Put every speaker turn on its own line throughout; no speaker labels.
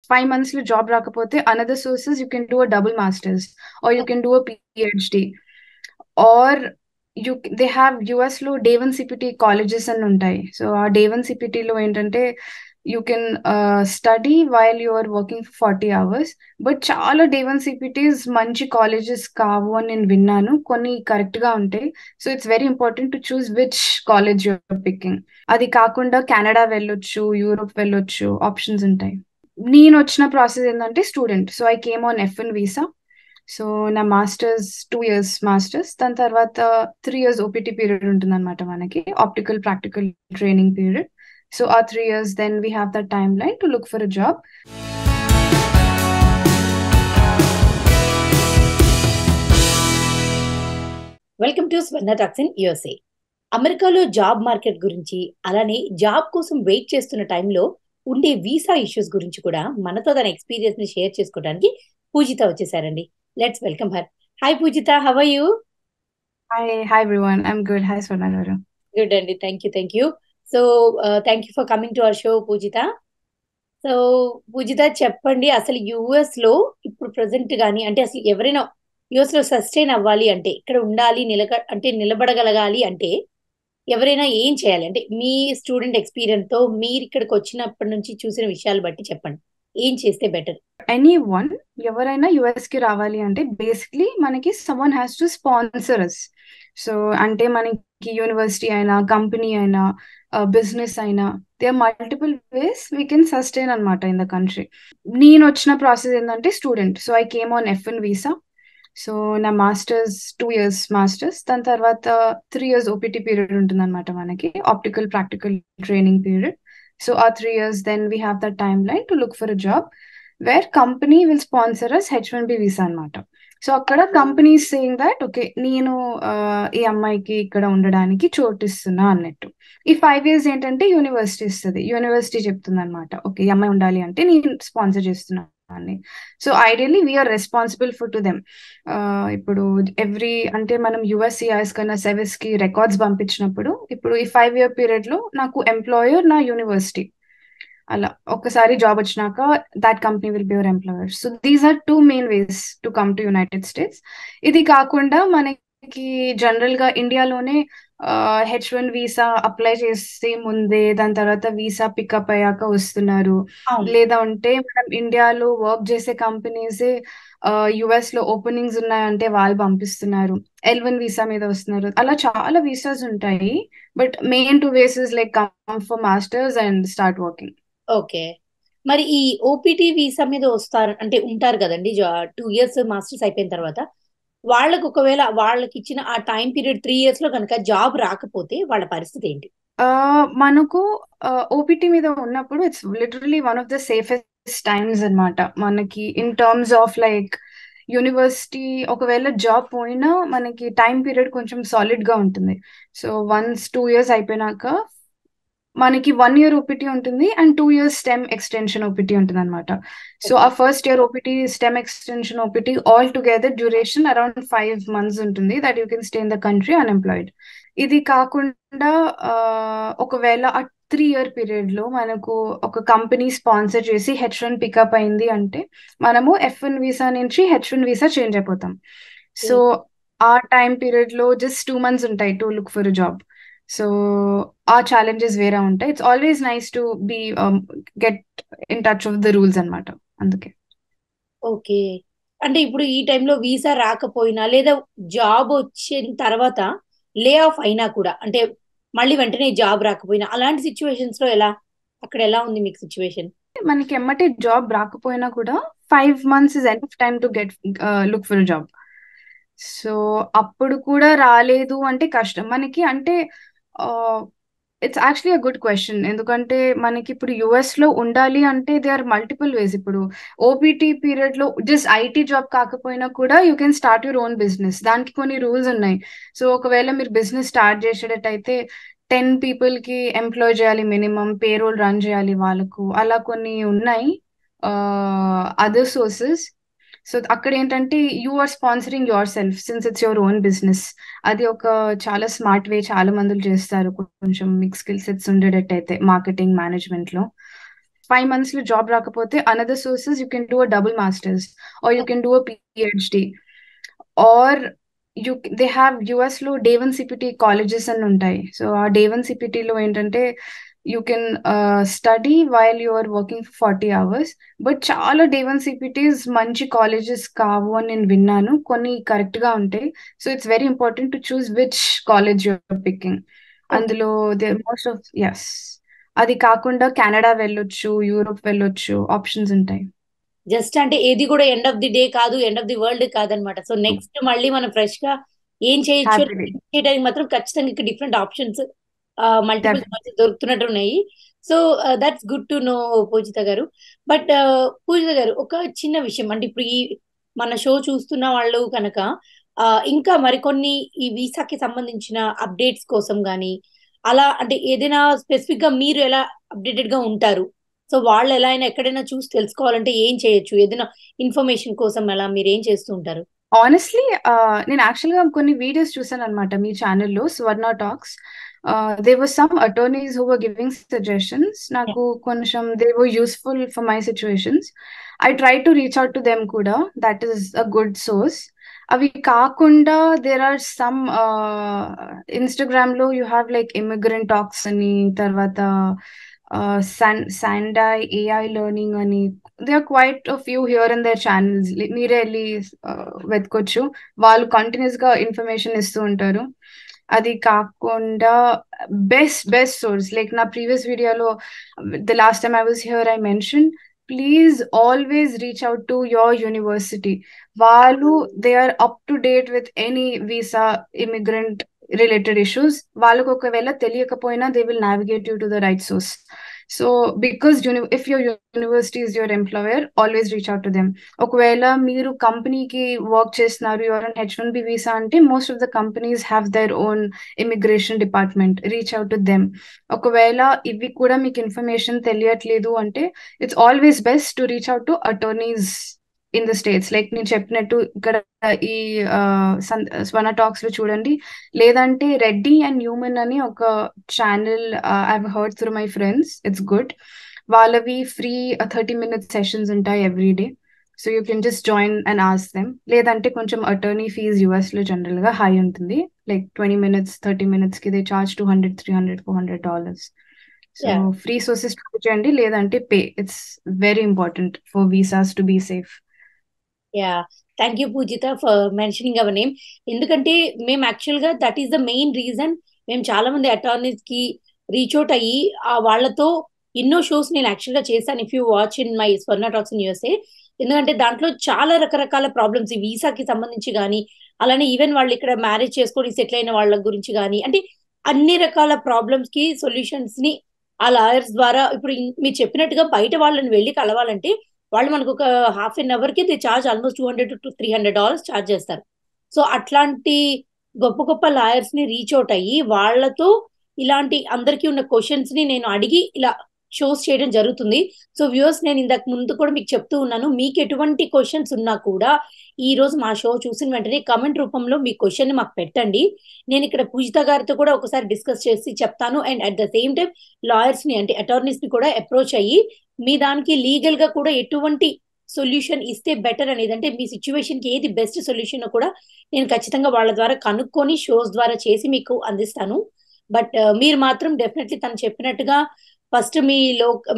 5 months లో job రాకపోతే another sources you can do a double masters or you can do a PhD or they have US లో day 1 CPT colleges అని ఉంటాయి. So ఆ day 1 సిపిటిలో ఏంటంటే you can study while you are working for 40 hours. But చాలా day 1 CPTs మంచి colleges కావు అని నేను విన్నాను, కొన్ని కరెక్ట్ గా ఉంటాయి. So it's very important to choose which college you're picking. అది కాకుండా కెనడా వెళ్ళొచ్చు, యూరోప్ వెళ్ళొచ్చు, ఆప్షన్స్ ఉంటాయి. నేను వచ్చిన ప్రాసెస్ ఏంటంటే student, so I came on F1 visa. So నా మాస్టర్స్ 2 years మాస్టర్స్, దాని తర్వాత 3 years ఓపీటీ పీరియడ్ ఉంటుంది అనమాట మనకి, optical practical training period. So ఆ 3 years then we have the time line to look for a job.
Welcome to Swarna talks in USA. అమెరికాలో job market గురించి, అలానే జాబ్ కోసం వెయిట్ చేస్తున్న టైంలో ఉండే వీసా ఇష్యూస్ గురించి కూడా మనతో తన ఎక్స్పీరియన్స్ ని షేర్ చేసుకోవడానికి పూజిత వచ్చేసారండి. Let's welcome her. Hi Poojitha, how are you?
Hi everyone, I'm good. Hi Swarna garu.
Good అండి, thank you. So thank you for coming to our show Poojitha. So Poojitha చెప్పండి, అసలు యుఎస్ లో ఇప్పుడు ప్రెసెంట్ గానీ, అంటే అసలు ఎవరైనా యుఎస్ లో సస్టైన్ అవ్వాలి అంటే, ఇక్కడ ఉండాలి, నిలబడగలగాలి అంటే ఎవరైనా ఏం చేయాలి? అంటే మీ స్టూడెంట్ ఎక్స్పీరియన్స్ తో మీరు ఇక్కడికి వచ్చినప్పటి నుంచి చూసిన విషయాలు బట్టి చెప్పండి, ఏం చేస్తే బెటర్?
ఎనీవన్, ఎవరైనా యుఎస్ కి రావాలి అంటే బేసిక్లీ మనకి someone has to sponsor us. So అంటే మనకి యూనివర్సిటీ అయినా, కంపెనీ అయినా, బిజినెస్ అయినా, they are multiple ways we can sustain అనమాట ఇన్ ద కంట్రీ. నేను వచ్చిన ప్రాసెస్ ఏంటంటే student, so I came on F1 visa. So నా మాస్టర్స్ 2 years మాస్టర్స్, దాని తర్వాత 3 years ఓపీటీ పీరియడ్ ఉంటుంది అనమాట మనకి, optical practical training period. So ఆ 3 years then we have the time line to look for a job where company will sponsor us H1B visa అనమాట. So అక్కడ company saying that okay, నేను ఈ అమ్మాయికి ఇక్కడ ఉండడానికి చోటిస్తున్నా అన్నట్టు. ఈ 5 years ఏంటంటే యూనివర్సిటీ ఇస్తుంది, యూనివర్సిటీ చెప్తుంది అనమాట ఓకే ఈ అమ్మాయి ఉండాలి అంటే నేను స్పాన్సర్ చేస్తున్నాను అని. So ideally we are responsible for to them. ఇప్పుడు ఎవ్రీ అంటే మనం యుఎస్సిఐఎస్ కన్నా సెవెస్ కి రికార్డ్స్ పంపించినప్పుడు, ఇప్పుడు ఈ 5 year పీరియడ్ లో నాకు ఎంప్లాయర్ నా యూనివర్సిటీ, అలా ఒక్కసారి జాబ్ వచ్చినాక that company will be your employer. So these are 2 main ways to come to United States. ఇది కాకుండా మనకి జనరల్ గా ఇండియాలోనే H1 వీసా అప్లై చేసి ముందే, దాని తర్వాత వీసా పికప్ అయ్యాక వస్తున్నారు. లేదా ఉంటే మనం ఇండియాలో వర్క్ చేసే కంపెనీసే యుఎస్ లో ఓపెనింగ్స్ ఉన్నాయంటే వాళ్ళు పంపిస్తున్నారు, L1 వీసా మీద వస్తున్నారు. అలా చాలా వీసాస్ ఉంటాయి. But main 2 ways like come for masters and start working.
Okay, మరి ఈ ఓపీటీ వీసా మీద వస్తారు అంటే ఉంటారు కదండి, 2 years మాస్టర్స్ అయిపోయిన తర్వాత వాళ్ళకి ఒకవేళ వాళ్ళకి ఇచ్చిన ఆ టైం పీరియడ్ 3 years లో కనుక జాబ్ రాకపోతే వాళ్ళ పరిస్థితి ఏంటి?
మనకు ఓపీటీ మీద ఉన్నప్పుడు it's literally one of the safest times అన్నమాట మనకి, in terms of like university ఒకవేళ జాబ్ పోయినా మనకి టైం పీరియడ్ కొంచెం సాలిడ్ గా ఉంటుంది. సో వన్స్ 2 years అయిపోయినాక మనకి 1 year ఓపీటీ ఉంటుంది and 2 years stem extension OPT ఉంటుంది అనమాట. సో ఆ first year OPT, stem extension OPT all together duration around 5 months ఉంటుంది, that you can stay in the country unemployed. ఇది కాకుండా ఒకవేళ ఆ 3 year పీరియడ్ లో మనకు ఒక కంపెనీ స్పాన్సర్ చేసి H1 పికప్ అయింది అంటే మనము F1 వీసా నుంచి H1 వీసా చేంజ్ అయిపోతాం. సో ఆ టైం పీరియడ్ లో జస్ట్ 2 months ఉంటాయి to look for job. So ఆ ఛాలెంజెస్ వేరే ఉంటాయి. It's always nice to be get in touch of the rules అన్నమాట, అందుకే.
ఓకే, అంటే ఇప్పుడు ఈ టైంలో వీసా రాకపోయినా లేదా జాబ్ వచ్చిన తర్వాత లే ఆఫ్ అయినా కూడా, అంటే మళ్ళీ వెంటనే జాబ్ రాకపోయినా అలాంటి సిచ్యువేషన్స్ లో అక్కడ ఎలా ఉంది మీకు సిచ్యువేషన్?
మనకి ఎమ్మటే జాబ్ రాకపోయినా కూడా 5 months is enough time to get look for job. So అప్పుడు కూడా రాలేదు అంటే కష్టం మనకి. అంటే it's actually a good question, ఎందుకంటే మనకి ఇప్పుడు యుఎస్ లో ఉండాలి అంటే దే ఆర్ మల్టిపుల్ వేస్. ఇప్పుడు ఓపీటీ పీరియడ్ లో జస్ట్ ఐటీ జాబ్ కాకపోయినా కూడా you can start your own business, దానికి కొన్ని రూల్స్ ఉన్నాయి. సో ఒకవేళ మీరు బిజినెస్ స్టార్ట్ చేసేటట్టయితే 10 people కి ఎంప్లాయ్ చేయాలి, మినిమం పేరోల్ రన్ చేయాలి వాళ్ళకు, అలా కొన్ని ఉన్నాయి అదర్ సోర్సెస్. సో అక్కడ ఏంటంటే you are sponsoring yourself since it's your own business. అది ఒక చాలా స్మార్ట్ వే, చాలా మందులు చేస్తారు కొంచెం మీకు స్కిల్ సెట్స్ ఉండేటట్టయితే మార్కెటింగ్ మేనేజ్మెంట్ లో. 5 months లో జాబ్ రాకపోతే another sources you can do a double masters or you can do a PhD or they have US లో డే వన్ సిపిటి కాలేజెస్ అని ఉంటాయి. సో ఆ డే వన్ సిపిటిలో ఏంటంటే you can study while you are working for 40 hours. But చాలా day one CPTs మంచి colleges కావు అని నేను విన్నాను, కొన్ని కరెక్ట్ గా ఉంటాయి. So it's very important to choose which college you're picking. అందులో మోస్ట్ ఆఫ్ ఎస్, అది కాకుండా కెనడా వెళ్ళొచ్చు, యూరోప్ వెళ్ళొచ్చు, ఆప్షన్స్ ఉంటాయి.
జస్ట్ అంటే ఏది కూడా ఎండ్ ఆఫ్ ది డే కాదు, ఎండ్ ఆఫ్ ది వరల్డ్ కాదనమాట. సో నెక్స్ట్ మళ్ళీ మనం ఫ్రెష్ గా ఏం చేయొచ్చు
హ్యాపీలీ
చేయడానికి మాత్రం ఖచ్చితంగా ఇక్కడ different options multiple
definite.
Choices దొరుకుతున్నట్టు ఉన్నాయి. So that's good to know Poojitha garu. But పూజిత గారు, ఒక చిన్న విషయం అంటే ఇప్పుడు ఈ మన షో చూస్తున్న వాళ్ళు కనుక ఇంకా మరికొన్ని ఈ వీసాకి సంబంధించిన అప్డేట్స్ కోసం కానీ అలా అంటే ఏదైనా స్పెసిఫిక్ గా మీరు ఎలా అప్డేటెడ్ గా ఉంటారు? సో వాళ్ళు ఎలా అయినా ఎక్కడైనా చూసి తెలుసుకోవాలంటే ఏం చేయొచ్చు? ఏదైనా ఇన్ఫర్మేషన్ కోసం అలా మీరు ఏం చేస్తూ ఉంటారు?
ఆనెస్ట్లీ నేను యాక్చువల్గా కొన్ని వీడియోస్ చూసాను అనమాట మీ ఛానల్లో, Swarna talks. They were some attorneys who were giving suggestions. నాకు కొంచెం they were useful for my situations. I try to reach out to them కూడా, that is a good source. అవి కాకుండా దేర్ ఆర్ సమ్ ఇన్స్టాగ్రామ్ లో you have like immigrant talks అని, తర్వాత శాండై AI learning అని. They are quite a few here in their channels. మీరే వెళ్ళి వెతకొచ్చు, వాళ్ళు కంటిన్యూస్ గా ఇన్ఫర్మేషన్ ఇస్తూ ఉంటారు. అది కాకుండా బెస్ట్ సోర్స్ లైక్ నా ప్రీవియస్ వీడియోలో the last time I was here I mention, please always reach out to your university. వాళ్ళు they are up to date with any visa immigrant related issues. వాళ్ళకు ఒకవేళ తెలియకపోయినా they will navigate you to the right source. So because if your university is your employer, always reach out to them. ఒకవేళ మీరు కంపెనీకి work చేస్తున్నారు, your on H1B visa అంటే most of the companies have their own immigration department, reach out to them. ఒకవేళ ఇవి కూడా మీకు information తెలియట్లేదు అంటే it's always best to reach out to attorneys in the States. Like నేను చెప్పినట్టు ఇక్కడ ఈ స్వర్ణ టాక్స్ లో చూడండి, లేదంటే రెడ్డి అండ్ న్యూమన్ అని ఒక channel I heard through my friends, it's good. వాళ్ళవి ఫ్రీ 30 minute సెషన్స్ ఉంటాయి every day. So you can just join and ask them. లేదంటే కొంచెం అటర్నీ ఫీజ్ యుఎస్ లో జనరల్ గా హై ఉంటుంది, లైక్ 20 minutes 30 minutes కి they charge $200 $300 $400. So free sources try చేయండి, లేదంటే pay. It's very important for visas to be safe.
Yeah, thank you Poojitha for mentioning hour name. ఎందుకంటే మేము యాక్చువల్ గా that is the main reason మేము చాలా మంది attorneys కి రీచ్ అవుట్ అయ్యి వాళ్ళతో ఎన్నో షోస్ నేను యాక్చువల్ గా చేశాను. If you watch in my Swarna talks in USA. ఎందుకంటే దాంట్లో చాలా రకరకాల ప్రాబ్లమ్స్ ఈ వీసాకి సంబంధించి కానీ, అలానే ఈవెన్ వాళ్ళు ఇక్కడ మ్యారేజ్ చేసుకొని సెటిల్ అయిన వాళ్ళ గురించి కానీ, అంటే అన్ని రకాల ప్రాబ్లమ్స్ కి సొల్యూషన్స్ ని ఆ లాయర్స్ ద్వారా ఇప్పుడు మీరు చెప్పినట్టుగా బయట వాళ్ళని వెళ్ళి కలవాలంటే వాళ్ళు మనకు ఒక ½ కి they charge almost $200 to $300 charge చేస్తారు. సో అట్లాంటి గొప్ప గొప్ప లాయర్స్ ని రీచ్ అవుట్ అయ్యి వాళ్ళతో ఇలాంటి అందరికీ ఉన్న క్వశ్చన్స్ ని నేను అడిగి ఇలా షోస్ చేయడం జరుగుతుంది. సో వ్యూవర్స్, నేను ఇంతకు ముందు కూడా మీకు చెప్తూ ఉన్నాను, మీకు ఎటువంటి క్వశ్చన్స్ ఉన్నా కూడా ఈ రోజు మా షో చూసిన వెంటనే కమెంట్ రూపంలో మీ క్వశ్చన్ ని మాకు పెట్టండి. నేను ఇక్కడ పూజిత గారితో కూడా ఒకసారి డిస్కస్ చేసి చెప్తాను. And at the same time lawyers ని అంటే అటార్నీస్ ని కూడా అప్రోచ్ అయ్యి మీ దానికి లీగల్ గా కూడా ఎటువంటి సొల్యూషన్ ఇస్తే బెటర్ అనేది, అంటే మీ సిచ్యువేషన్ కి ఏది బెస్ట్ సొల్యూషన్ కూడా నేను ఖచ్చితంగా వాళ్ళ ద్వారా కనుక్కొని షోస్ ద్వారా చేసి మీకు అందిస్తాను. బట్ మీరు మాత్రం డెఫినెట్లీ తను చెప్పినట్టుగా ఫస్ట్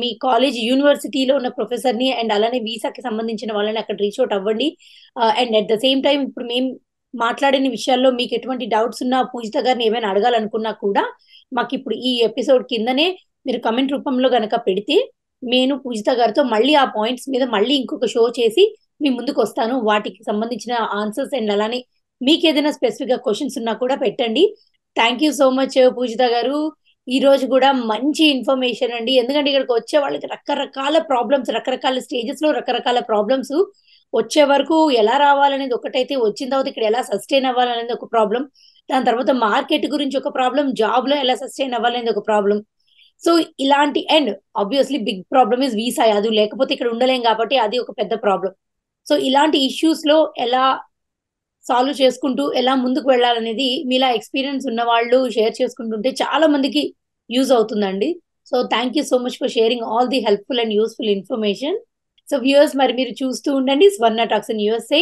మీ కాలేజ్ యూనివర్సిటీలో ఉన్న ప్రొఫెసర్ ని అండ్ అలానే వీసాకి సంబంధించిన వాళ్ళని అక్కడ రీచ్ అవుట్ అవ్వండి. And at the same time ఇప్పుడు మేము మాట్లాడిన విషయాల్లో మీకు ఎటువంటి డౌట్స్ ఉన్నా, పూజిత గారిని ఏమైనా అడగాలనుకున్నా కూడా మాకు ఇప్పుడు ఈ ఎపిసోడ్ కిందనే మీరు కమెంట్ రూపంలో గనక పెడితే నేను పూజిత గారితో మళ్ళీ ఆ పాయింట్స్ మీద మళ్ళీ ఇంకొక షో చేసి మీ ముందుకు వస్తాను. వాటికి సంబంధించిన ఆన్సర్స్ అండ్ అలానే మీకు ఏదైనా స్పెసిఫిక్ గా క్వశ్చన్స్ ఉన్నా కూడా పెట్టండి. థ్యాంక్ యూ సో మచ్ పూజిత గారు. ఈ రోజు కూడా మంచి ఇన్ఫర్మేషన్ అండి. ఎందుకంటే ఇక్కడికి వచ్చే వాళ్ళకి రకరకాల ప్రాబ్లమ్స్, రకరకాల స్టేజెస్ లో రకరకాల ప్రాబ్లమ్స్, వచ్చే వరకు ఎలా రావాలనేది ఒకటైతే, వచ్చిన తర్వాత ఇక్కడ ఎలా సస్టైన్ అవ్వాలనేది ఒక ప్రాబ్లం, దాని తర్వాత మార్కెట్ గురించి ఒక ప్రాబ్లం, జాబ్ లో ఎలా సస్టైన్ అవ్వాలనేది ఒక ప్రాబ్లం. సో ఇలాంటి and obviously big problem is visa. అది లేకపోతే ఇక్కడ ఉండలేం కాబట్టి అది ఒక పెద్ద ప్రాబ్లం. సో ఇలాంటి ఇష్యూస్ లో ఎలా సాల్వ్ చేసుకుంటూ ఎలా ముందుకు వెళ్ళాలనేది మీలా ఎక్స్పీరియన్స్ ఉన్న వాళ్ళు షేర్ చేసుకుంటుంటే చాలా మందికి యూజ్ అవుతుందండి. So thank you so much for sharing all the helpful and useful information. So viewers, మరి మీరు చూస్తూ ఉండండి స్వర్ణ టాక్స్ ఇన్ యూఎస్ఏ.